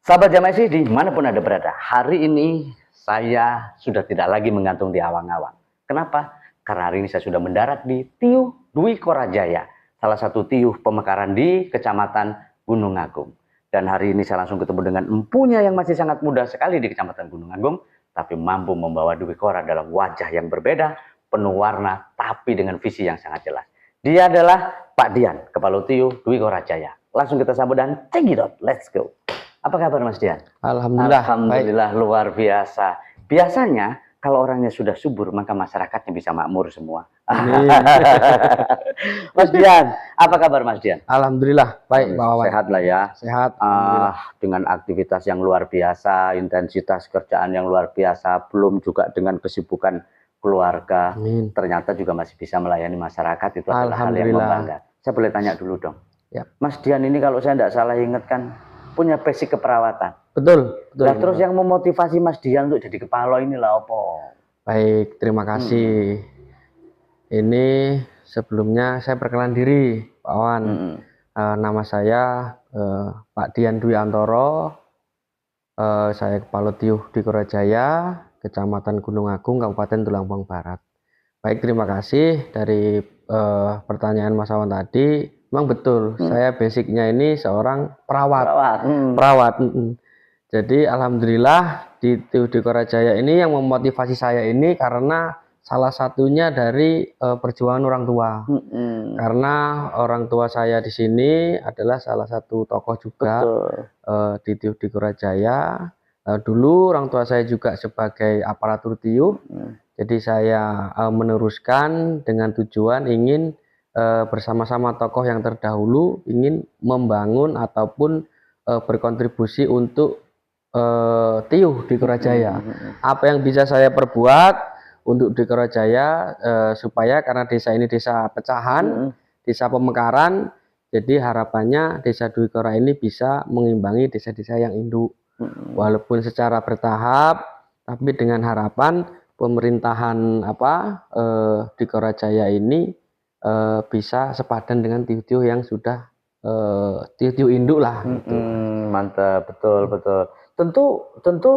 Sahabat Jamaisi dimanapun Anda berada, hari ini saya sudah tidak lagi menggantung di awang-awang. Kenapa? Karena hari ini saya sudah mendarat di Tiuh Dwi Korajaya, salah satu tiuh pemekaran di Kecamatan Gunung Agung. Dan hari ini saya langsung ketemu dengan empunya yang masih sangat muda sekali di Kecamatan Gunung Agung, tapi mampu membawa Dwi Kora dalam wajah yang berbeda, penuh warna, tapi dengan visi yang sangat jelas. Dia adalah Pak Dian, Kepala Tiuh Dwi Korajaya. Langsung kita sambut dan cekidot, let's go. Apa kabar Mas Dian? Alhamdulillah. Alhamdulillah baik. Luar biasa. Biasanya kalau orangnya sudah subur maka masyarakatnya bisa makmur semua. Mas Dian, apa kabar Mas Dian? Alhamdulillah baik Pak Wawan. Sehat lah ya. Sehat. Dengan aktivitas yang luar biasa, intensitas kerjaan yang luar biasa, belum juga dengan kesibukan keluarga. Amin. Ternyata juga masih bisa melayani masyarakat, itu adalah hal yang membanggakan. Saya boleh tanya dulu dong. Ya. Mas Dian ini kalau saya tidak salah ingat kan punya basic keperawatan. Betul. Nah, terus yang memotivasi Mas Dian untuk jadi kepala inilah apa? Baik, terima kasih. Ini sebelumnya saya perkenalan diri, Pak Wawan. Nama saya Pak Dian Dwi Antoro. Saya Kepala Tiuh Dwi Korajaya, Kecamatan Gunung Agung, Kabupaten Tulungagung Barat. Baik, terima kasih dari pertanyaan Mas Wawan tadi. Memang betul, saya basicnya ini seorang perawat. Jadi alhamdulillah di Tiuh Dwi Korajaya ini yang memotivasi saya ini karena salah satunya dari perjuangan orang tua. Karena orang tua saya di sini adalah salah satu tokoh juga di Tiuh Dwi Korajaya. Dulu orang tua saya juga sebagai aparatur tiuh. Jadi saya meneruskan dengan tujuan ingin bersama-sama tokoh yang terdahulu ingin membangun ataupun berkontribusi untuk Tiuh Dwi Korajaya. Apa yang bisa saya perbuat untuk Dwi Korajaya supaya karena desa ini desa pecahan, desa pemekaran, jadi harapannya desa Dwi Kora ini bisa mengimbangi desa-desa yang induk. Walaupun secara bertahap, tapi dengan harapan pemerintahan Dwi Korajaya ini bisa sepadan dengan tiuh-tiuh yang sudah tiuh-tiuh induk lah. Mantap, betul. Tentu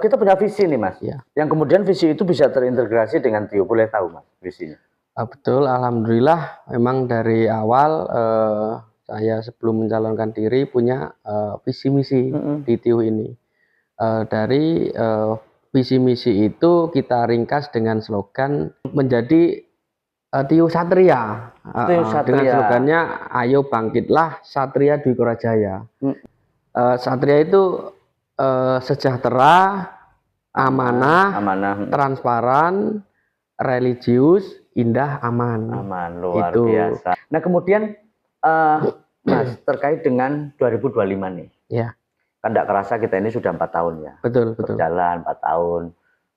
kita punya visi nih Mas. Ya. Yang kemudian visi itu bisa terintegrasi dengan tiuh. Boleh tahu Mas visinya? Betul, alhamdulillah. Memang dari awal saya sebelum mencalonkan diri punya visi misi di tiuh ini. Dari visi misi itu kita ringkas dengan slogan menjadi Tiuh Satria. Dengan slogannya ayo bangkitlah Satria Dwi Korajaya. Satria itu sejahtera, amanah, transparan, religius, indah, aman. Luar biasa. Nah kemudian Mas terkait dengan 2025 nih. Ya. Kan tidak kerasa kita ini sudah 4 tahun ya. Betul. Berjalan 4 tahun.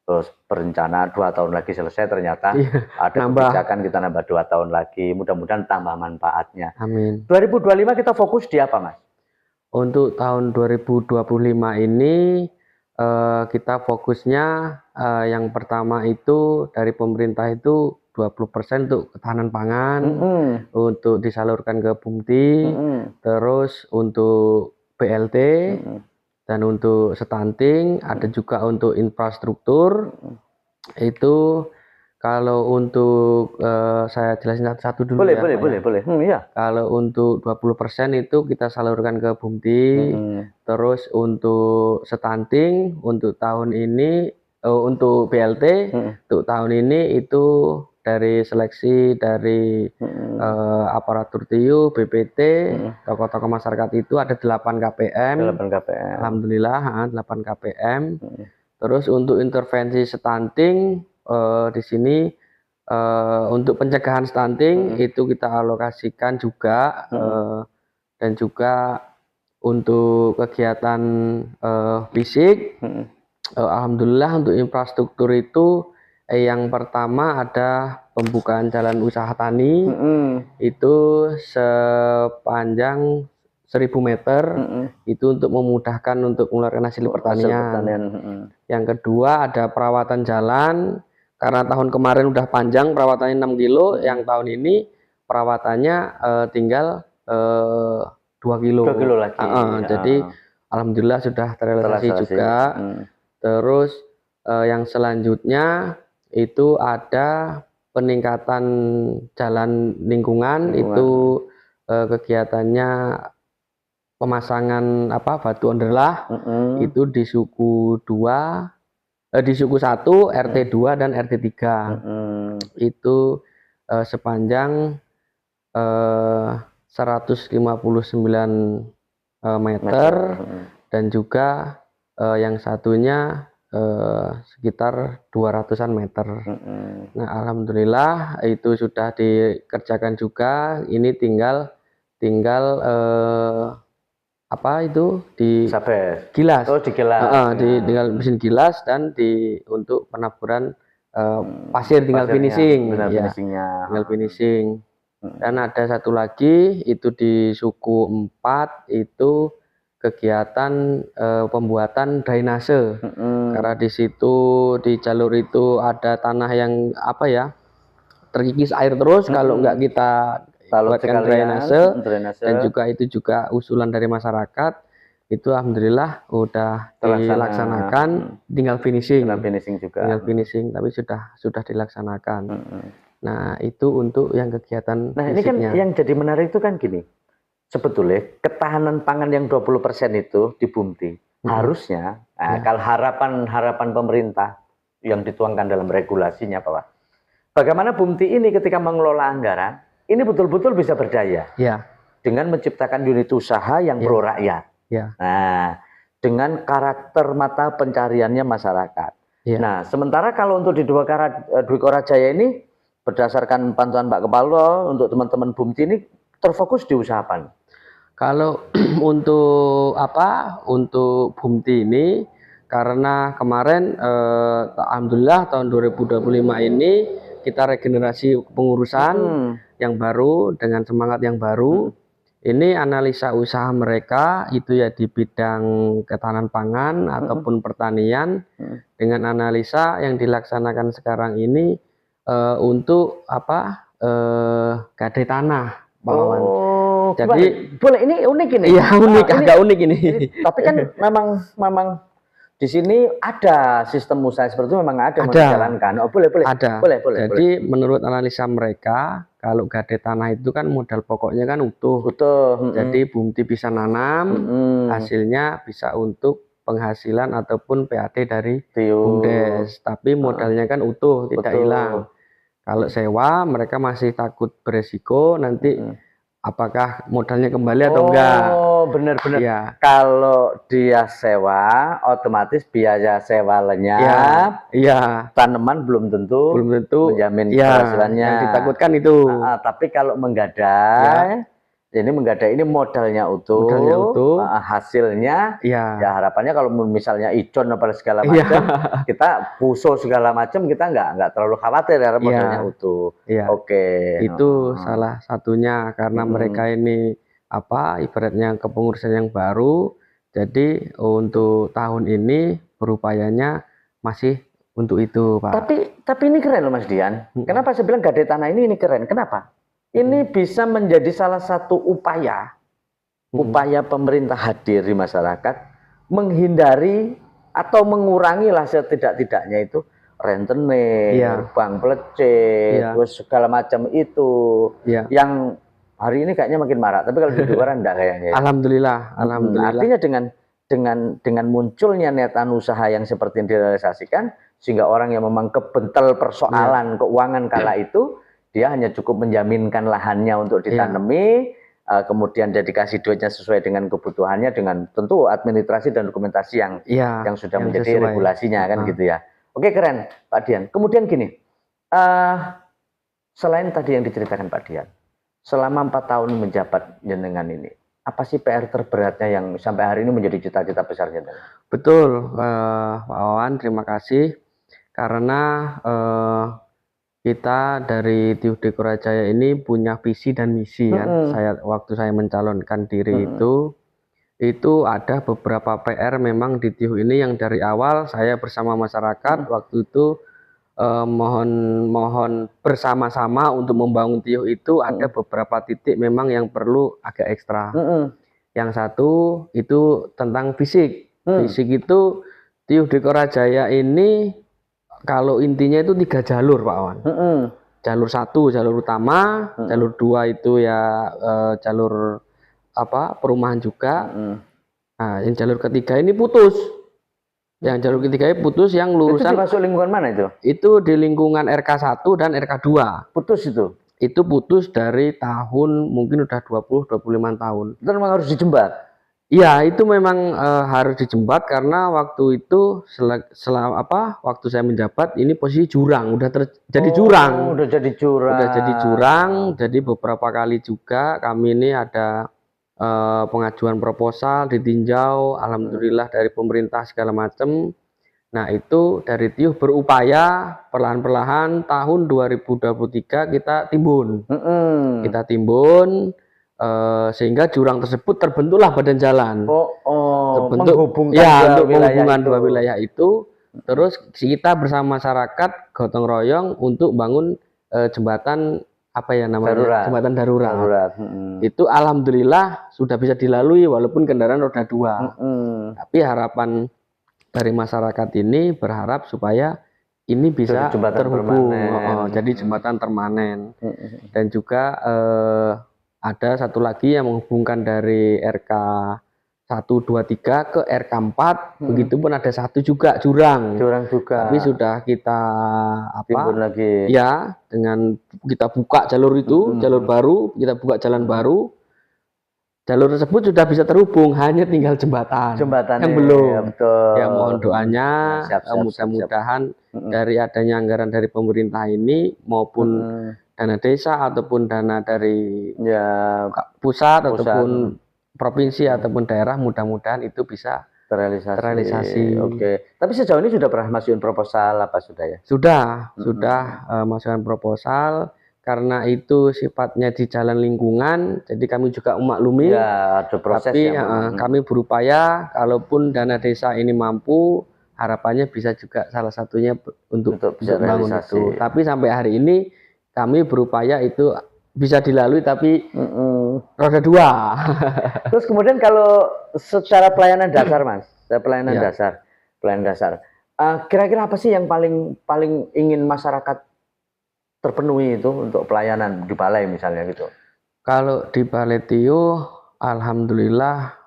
Terus berencana 2 tahun lagi selesai, ternyata ada kebijakan kita nambah 2 tahun lagi. Mudah-mudahan tambah manfaatnya. Amin. 2025 kita fokus di apa Mas? Untuk tahun 2025 ini kita fokusnya yang pertama itu dari pemerintah itu 20% untuk ketahanan pangan, untuk disalurkan ke Bumti, terus untuk BLT, dan untuk stunting, ada juga untuk infrastruktur. Itu kalau untuk saya jelasin satu dulu. Boleh. Ya. Kalau untuk 20% itu kita salurkan ke Bumti. Terus untuk stunting untuk tahun ini untuk BLT untuk tahun ini itu dari seleksi dari aparatur tiuh, BPT, tokoh-tokoh masyarakat itu ada 8 KPM. Alhamdulillah 8 KPM. Terus untuk intervensi stunting di sini untuk pencegahan stunting itu kita alokasikan juga dan juga untuk kegiatan fisik. Alhamdulillah untuk infrastruktur itu yang pertama ada pembukaan jalan usaha tani itu sepanjang 1000 meter itu untuk memudahkan untuk mengeluarkan hasil pertanian. Yang kedua ada perawatan jalan karena tahun kemarin udah panjang perawatannya 6 kilo, yang tahun ini perawatannya tinggal 2 kilo. 2 kilo lagi. Jadi alhamdulillah sudah terrealisasi juga. Terus yang selanjutnya itu ada peningkatan jalan lingkungan. Itu kegiatannya pemasangan batu onderlah. Itu di suku 2, di suku 1, RT 2 dan RT 3. Itu sepanjang 159 meter, dan juga yang satunya sekitar 200-an meter. Nah, alhamdulillah itu sudah dikerjakan juga. Ini tinggal gilas. Digilas. Tinggal mesin gilas, dan untuk penaburan pasir tinggal finishing. Tinggal finishing. Dan ada satu lagi itu di suku 4, itu kegiatan pembuatan drainase. Karena di situ di jalur itu ada tanah yang terkikis air terus kalau nggak kita buatkan drainase. Dan juga itu juga usulan dari masyarakat. Itu alhamdulillah udah dilaksanakan, tinggal finishing. Tinggal finishing, tapi sudah dilaksanakan. Nah, itu untuk yang kegiatan Nah, ini kan yang jadi menarik itu kan gini. Sebetulnya ketahanan pangan yang 20% itu di Bumti harusnya kalau harapan pemerintah yang dituangkan dalam regulasinya, Pak, bagaimana Bumti ini ketika mengelola anggaran ini betul-betul bisa berdaya dengan menciptakan unit usaha yang pro rakyat. Nah, dengan karakter mata pencariannya masyarakat. Nah, sementara kalau untuk di Dwi Korajaya ini berdasarkan pantauan Pak Kepala untuk teman-teman Bumti ini terfokus di usaha apa? Kalau untuk Bumti ini, karena kemarin alhamdulillah tahun 2025 ini kita regenerasi pengurusan yang baru dengan semangat yang baru. Ini analisa usaha mereka itu ya di bidang ketahanan pangan ataupun pertanian, dengan analisa yang dilaksanakan sekarang ini untuk gadai tanah, Pak Wawan. Jadi boleh, ini unik ini. Iya, unik, agak unik ini. Tapi kan memang di sini ada sistem usaha seperti itu, memang ada menjalankan. Boleh. Jadi menurut analisa mereka, kalau gadai tanah itu kan modal pokoknya kan utuh. Jadi Bumti bisa nanam, hasilnya bisa untuk penghasilan ataupun PAT dari BUMDes. Tapi modalnya kan utuh, tidak hilang. Kalau sewa, mereka masih takut beresiko nanti apakah modalnya kembali atau enggak. Benar-benar. Ya. Kalau dia sewa, otomatis biaya sewa lenyap. Tanaman belum tentu menjamin keberhasilannya. Yang ditakutkan itu. Tapi kalau menggadai, ini modalnya utuh. Hasilnya, ya harapannya kalau misalnya icon apa segala macam, kita puso segala macam, kita nggak terlalu khawatir karena modalnya utuh. Itu salah satunya karena mereka ini ibaratnya kepengurusan yang baru. Jadi untuk tahun ini berupayanya masih untuk itu, Pak. Tapi ini keren loh, Mas Dian. Kenapa saya bilang gadai tanah ini keren? Kenapa? Ini bisa menjadi salah satu upaya pemerintah hadir di masyarakat menghindari atau mengurangi lah setidak-tidaknya itu rentenir, bank pelecet, terus segala macam itu yang hari ini kayaknya makin marak. Tapi kalau di luar enggak kayaknya. Alhamdulillah. Artinya dengan munculnya niatan usaha yang seperti yang direalisasikan, sehingga orang yang memang kebentel persoalan keuangan kala itu, dia hanya cukup menjaminkan lahannya untuk ditanami, kemudian dia dikasih duitnya sesuai dengan kebutuhannya, dengan tentu administrasi dan dokumentasi yang sudah menjadi sesuai regulasinya kan gitu ya. Oke, keren Pak Dian. Kemudian gini, selain tadi yang diceritakan Pak Dian, selama 4 tahun menjabat jenengan ini, apa sih PR terberatnya yang sampai hari ini menjadi cita-cita besar jenengan? Betul, Pak Wawan, terima kasih karena kita dari TIUH Dwi Korajaya ini punya visi dan misi kan. Waktu saya mencalonkan diri itu ada beberapa PR memang di TIUH ini yang dari awal saya bersama masyarakat waktu itu mohon bersama-sama untuk membangun TIUH itu ada beberapa titik memang yang perlu agak ekstra. yang satu itu tentang fisik. Fisik itu Tiuh di Korajaya ini kalau intinya itu 3 jalur Pak Wan. Jalur 1 jalur utama, jalur 2 itu ya jalur apa perumahan juga. Nah, yang jalur ketiga ini putus. Yang jalur ketiga ini putus yang lurusan. Itu masuk lingkungan mana itu? Itu di lingkungan RK1 dan RK2. Putus itu? Itu putus dari tahun mungkin udah 20-25 tahun. Itu memang harus dijembat? Iya, itu memang harus dijembat karena waktu itu waktu saya menjabat ini posisi jurang, udah jadi jurang. Udah jadi jurang. Udah jadi jurang, jadi beberapa kali juga kami ini ada pengajuan proposal ditinjau, alhamdulillah dari pemerintah segala macam. Nah, itu dari Tiuh berupaya perlahan-perlahan tahun 2023 kita timbun. Kita timbun sehingga jurang tersebut terbentuklah badan jalan. Terbentuk menghubungkan untuk menghubungkan dua wilayah itu. Terus kita bersama masyarakat gotong royong untuk bangun jembatan apa ya namanya darurat. Jembatan darurat. Itu alhamdulillah sudah bisa dilalui walaupun kendaraan roda 2. Tapi harapan dari masyarakat ini berharap supaya ini bisa terhubung, jadi jembatan permanen. Dan juga ada satu lagi yang menghubungkan dari RK 123 ke RK4, begitupun ada satu juga jurang juga. Tapi sudah kita timbun lagi. Ya, dengan kita buka jalur itu, jalur baru, kita buka jalan baru. Jalur tersebut sudah bisa terhubung, hanya tinggal jembatan yang belum. Ya, betul. Ya, mohon doanya, mudah-mudahan dari adanya anggaran dari pemerintah ini maupun dana desa ataupun dana dari pusat ataupun provinsi ataupun daerah, mudah-mudahan itu bisa terrealisasi. Oke. Tapi sejauh ini sudah pernah masukin proposal apa sudah ya? Sudah masukkan proposal. Karena itu sifatnya di jalan lingkungan, jadi kami juga memaklumi. Ya, ada proses. Tapi kami berupaya, kalaupun dana desa ini mampu, harapannya bisa juga salah satunya untuk bisa bangun itu. Tapi sampai hari ini kami berupaya itu bisa dilalui, tapi roda 2. Terus kemudian kalau secara pelayanan dasar, Mas, pelayanan dasar, kira-kira apa sih yang paling ingin masyarakat terpenuhi itu untuk pelayanan di balai misalnya gitu? Kalau di Balai Tiuh, alhamdulillah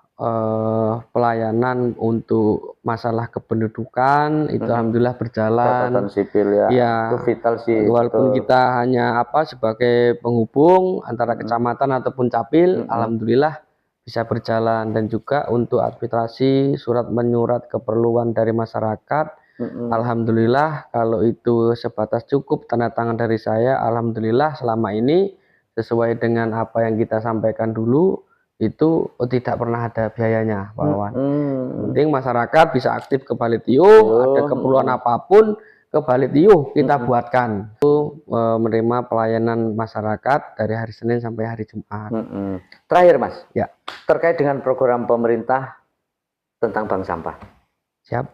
pelayanan untuk masalah kependudukan itu alhamdulillah berjalan. Catatan sipil ya, itu vital sih. Walaupun kita hanya sebagai penghubung antara kecamatan ataupun capil, alhamdulillah bisa berjalan. Dan juga untuk administrasi surat menyurat keperluan dari masyarakat. Alhamdulillah kalau itu sebatas cukup tanda tangan dari saya, alhamdulillah selama ini sesuai dengan apa yang kita sampaikan dulu itu tidak pernah ada biayanya Pak Wawan. Penting masyarakat bisa aktif ke Balai Tiuh, ada keperluan apapun ke Balai Tiuh kita buatkan. Itu menerima pelayanan masyarakat dari hari Senin sampai hari Jumat. Terakhir Mas, ya, terkait dengan program pemerintah tentang bank sampah. Siap.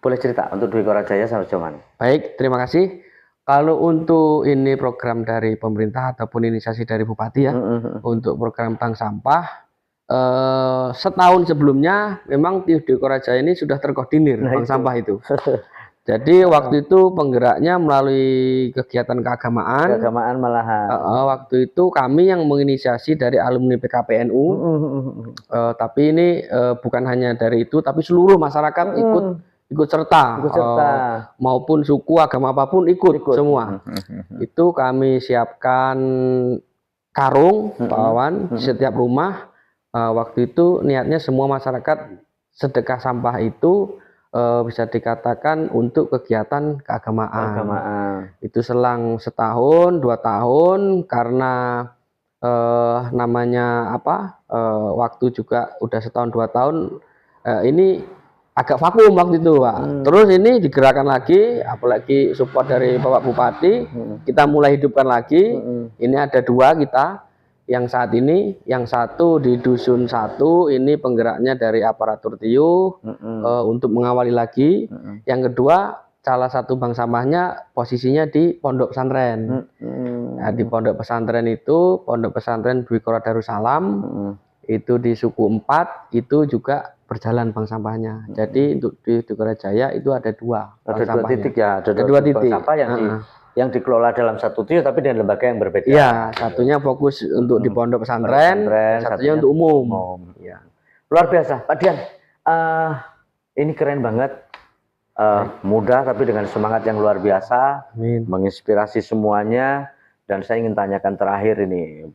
Boleh cerita untuk Dwi Korajaya sama Joman? Baik, terima kasih. Kalau untuk ini program dari pemerintah ataupun inisiasi dari Bupati ya, untuk program bank sampah, setahun sebelumnya memang Tiuh Dwi Korajaya ini sudah terkoordinir bank sampah itu. Jadi waktu itu penggeraknya melalui kegiatan keagamaan. Malahan. Waktu itu kami yang menginisiasi dari alumni PKPNU. Tapi ini bukan hanya dari itu, tapi seluruh masyarakat ikut serta. Maupun suku, agama apapun ikut semua. Itu kami siapkan karung, Pak Wawan, setiap rumah. Waktu itu niatnya semua masyarakat sedekah sampah itu bisa dikatakan untuk kegiatan keagamaan. Itu selang setahun, 2 tahun, karena namanya waktu juga udah setahun 2 tahun, ini agak vakum waktu itu Pak. Terus ini digerakkan lagi, apalagi support dari Bapak Bupati, kita mulai hidupkan lagi. Ini ada 2 kita. Yang saat ini, yang satu di Dusun 1, ini penggeraknya dari aparatur Tiuh untuk mengawali lagi. Yang kedua, salah satu bank sampahnya posisinya di pondok pesantren. Nah, di pondok pesantren itu, pondok pesantren Dwi Kora Darussalam, itu di suku 4 itu juga berjalan bank sampahnya. Jadi untuk di Korajaya itu ada dua bank Ada dua sampahnya. titik ya, Ada dua titik bank sampah yang dikelola dalam satu titik tapi dengan lembaga yang berbeda. Iya, satunya fokus untuk di pondok pesantren, satunya untuk umum. Ya. Luar biasa, Pak Dian. Ini keren banget. Mudah tapi dengan semangat yang luar biasa. Amin. Menginspirasi semuanya. Dan saya ingin tanyakan terakhir ini,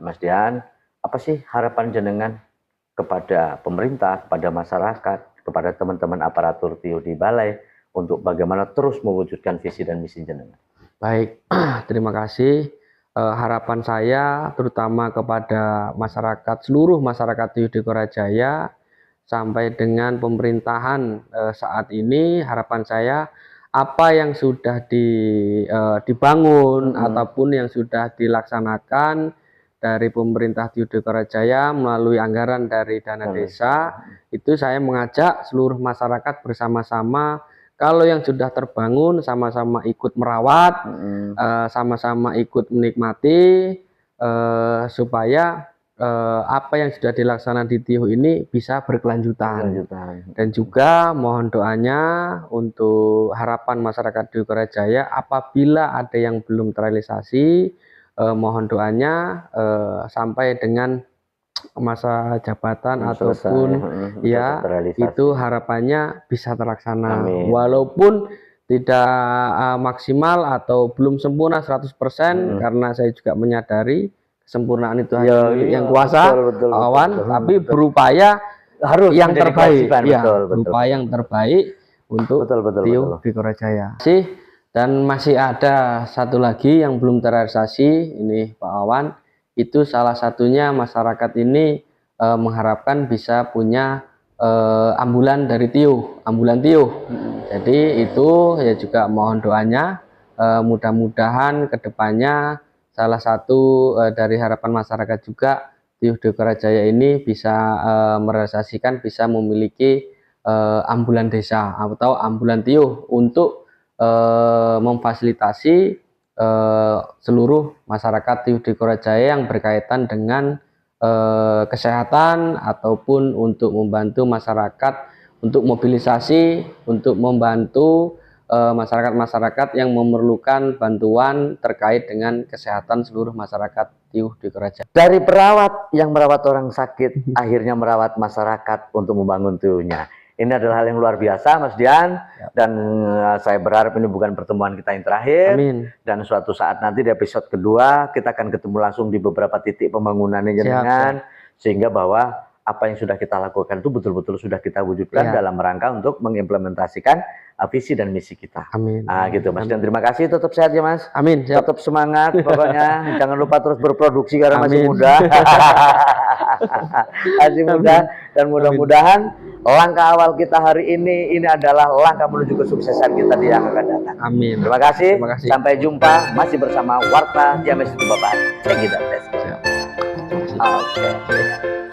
Mas Dian, apa sih harapan jenengan kepada pemerintah, kepada masyarakat, kepada teman-teman aparatur TIUH di Balai untuk bagaimana terus mewujudkan visi dan misi jenengan? Baik, terima kasih. Harapan saya terutama kepada masyarakat, seluruh masyarakat TIUH di Korajaya sampai dengan pemerintahan saat ini, harapan saya apa yang sudah dibangun ataupun yang sudah dilaksanakan dari pemerintah TIUH di Korajaya melalui anggaran dari dana desa, itu saya mengajak seluruh masyarakat bersama-sama. Kalau yang sudah terbangun sama-sama ikut merawat, sama-sama ikut menikmati, supaya apa yang sudah dilaksanakan di TIUH ini bisa berkelanjutan. Dan juga mohon doanya untuk harapan masyarakat di Korajaya, apabila ada yang belum terrealisasi, mohon doanya sampai dengan masa jabatan ataupun ya itu harapannya bisa terlaksana. Amin. Walaupun tidak maksimal atau belum sempurna 100%, karena saya juga menyadari kesempurnaan itu hanya yang kuasa awan, tapi berupaya harus yang terbaik, ya, berupaya yang terbaik untuk TIUH di Korajaya. Dan masih ada satu lagi yang belum terrealisasi, ini Pak Awan. Itu salah satunya masyarakat ini mengharapkan bisa punya ambulan dari TIUH, ambulan TIUH. Jadi itu ya juga mohon doanya, mudah-mudahan kedepannya salah satu dari harapan masyarakat juga TIUH di Korajaya ini bisa merealisasikan, bisa memiliki ambulan desa atau ambulan TIUH untuk memfasilitasi seluruh masyarakat TIUH di Korajaya yang berkaitan dengan kesehatan ataupun untuk membantu masyarakat untuk mobilisasi, untuk membantu masyarakat-masyarakat yang memerlukan bantuan terkait dengan kesehatan seluruh masyarakat TIUH di Korajaya. Dari perawat yang merawat orang sakit, akhirnya merawat masyarakat untuk membangun TIUH-nya. Ini adalah hal yang luar biasa, Mas Dian. Dan saya berharap ini bukan pertemuan kita yang terakhir. Amin. Dan suatu saat nanti di episode kedua, kita akan ketemu langsung di beberapa titik pembangunannya jenengan. Sehingga bahwa apa yang sudah kita lakukan itu betul-betul sudah kita wujudkan dalam rangka untuk mengimplementasikan visi dan misi kita. Amin. Nah, gitu Mas. Dan terima kasih, tetap sehat ya Mas. Amin. Tetap semangat pokoknya. Jangan lupa terus berproduksi karena masih muda. Masih muda. Dan mudah-mudahan langkah awal kita hari ini adalah langkah menuju kesuksesan kita di yang akan datang. Amin. Terima kasih. Terima kasih. Sampai jumpa masih bersama Warta James Bapak. Thank you, Dr. Oke.